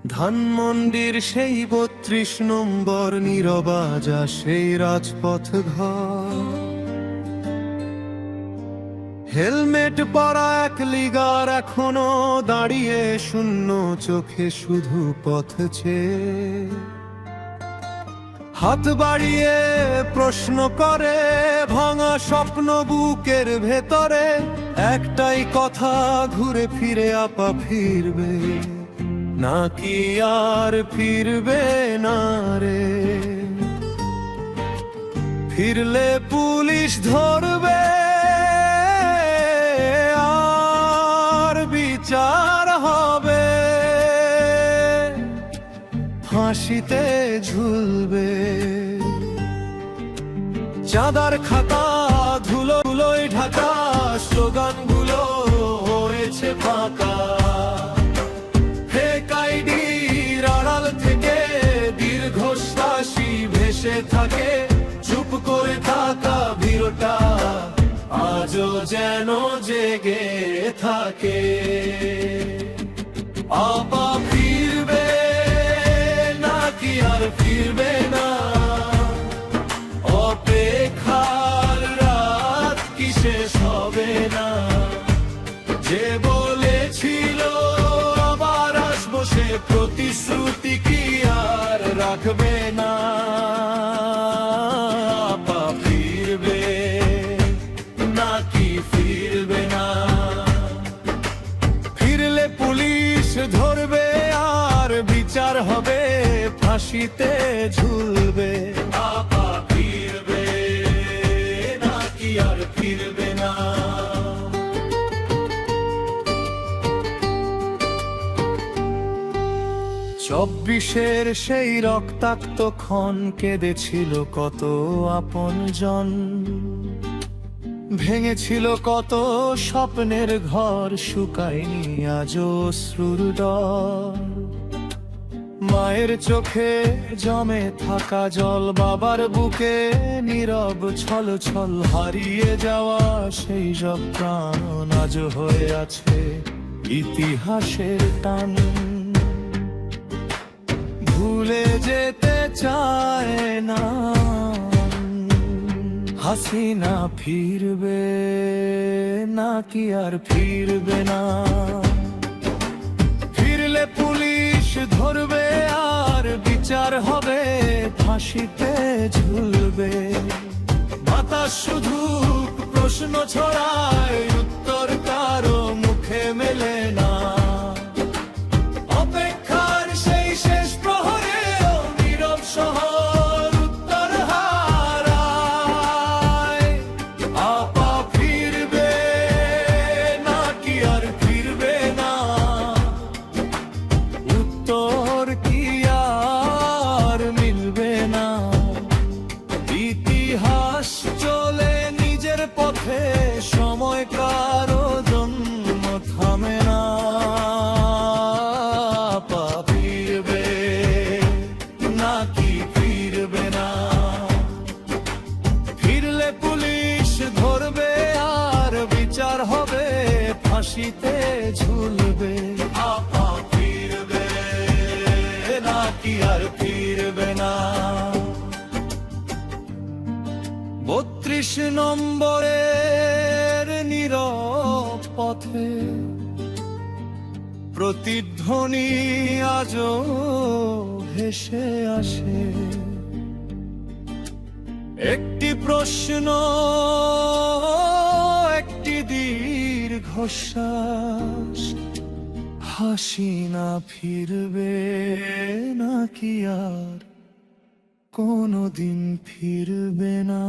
ধানমন্ডির সেই ৩২ নম্বর নীরবাজা সেই রাজপথ ঘর, হেলমেট পরা এক লিগার এখনো দাঁড়িয়ে শূন্য চোখে শুধু পথ চেয়ে হাত বাড়িয়ে প্রশ্ন করে ভাঙা স্বপ্ন বুকের ভেতরে। একটাই কথা ঘুরে ফিরে আপা ফিরবে নাকি আর ফিরবে না রে? ফিরলে পুলিশ ধরবে আর বিচার হবে, ফাঁসিতে ঝুলবে। চাঁদার খাতা ধুলোয় ঢাকা, স্লোগানগুলো হয়েছে ফাঁকা। ফেক আইডির আড়াল থেকে দীর্ঘশ্বাসী ভেসে থাকে, চুপ করে থাকা ভিড়টা আজও যেন জেগে থাকে। আপা ফিরবে নাকি আর ফিরবে না? অপেক্ষার রাত কি শেষ হবে না? যে বলেছিল আবার আসবো সে প্রতিশ্রুতি কি আর রাখবে না? আপা ফিরবে নাকি ফিরবে না? ফিরলে পুলিশ ধরবে আর বিচার হবে, ফাঁসিতে ঝুলবে। আপা ফিরবে নাকি আর ফিরবে না? ২৪-এর সেই রক্তাক্ত ক্ষণ কেঁদেছিল কত আপনজন, ভেঙেছিল কত স্বপ্নের ঘর, শুকায়নি আজও অশ্রুর ডর। মায়ের চোখে জমে থাকা জল, বাবার বুকে নীরব ছল ছল, হারিয়ে যাওয়া সেই সব প্রাণ আজও হয়ে আছে ইতিহাসের টান। ভুলে যেতে চায় না হাসিনা, ফিরবে নাকি আর ফিরবে না? ফিরলে পুলিশ ধরবে আর বিচার হবে, ফাঁসিতে ঝুলবে। বাতাস শুধু প্রশ্ন ছড়ায়, উত্তর কারো মুখে মেলে না। অপেক্ষার সেই শেষ প্রহরে নীরব শহর উত্তর হারায়। আপা ফিরবে নাকি আর ফিরবে না? উত্তর কি আর মিলবে না? ইতিহাস চলে নিজের পথে, সময় কারো জন্য থামে না। আপা ফিরবে নাকি ফিরবে না? ফিরলে পুলিশ ধরবে আর বিচার হবে, ফাঁসিতে ঝুলবে। আপা ফিরবে নাকি আর ফিরবে না? ৩২ নম্বরের নীরব পথে প্রতিধ্বনি আজও ভেসে আসে। একটি প্রশ্ন, একটি দীর্ঘশ্বাস, হাসিনা ফিরবে নাকি আর কোনদিন ফিরবে না?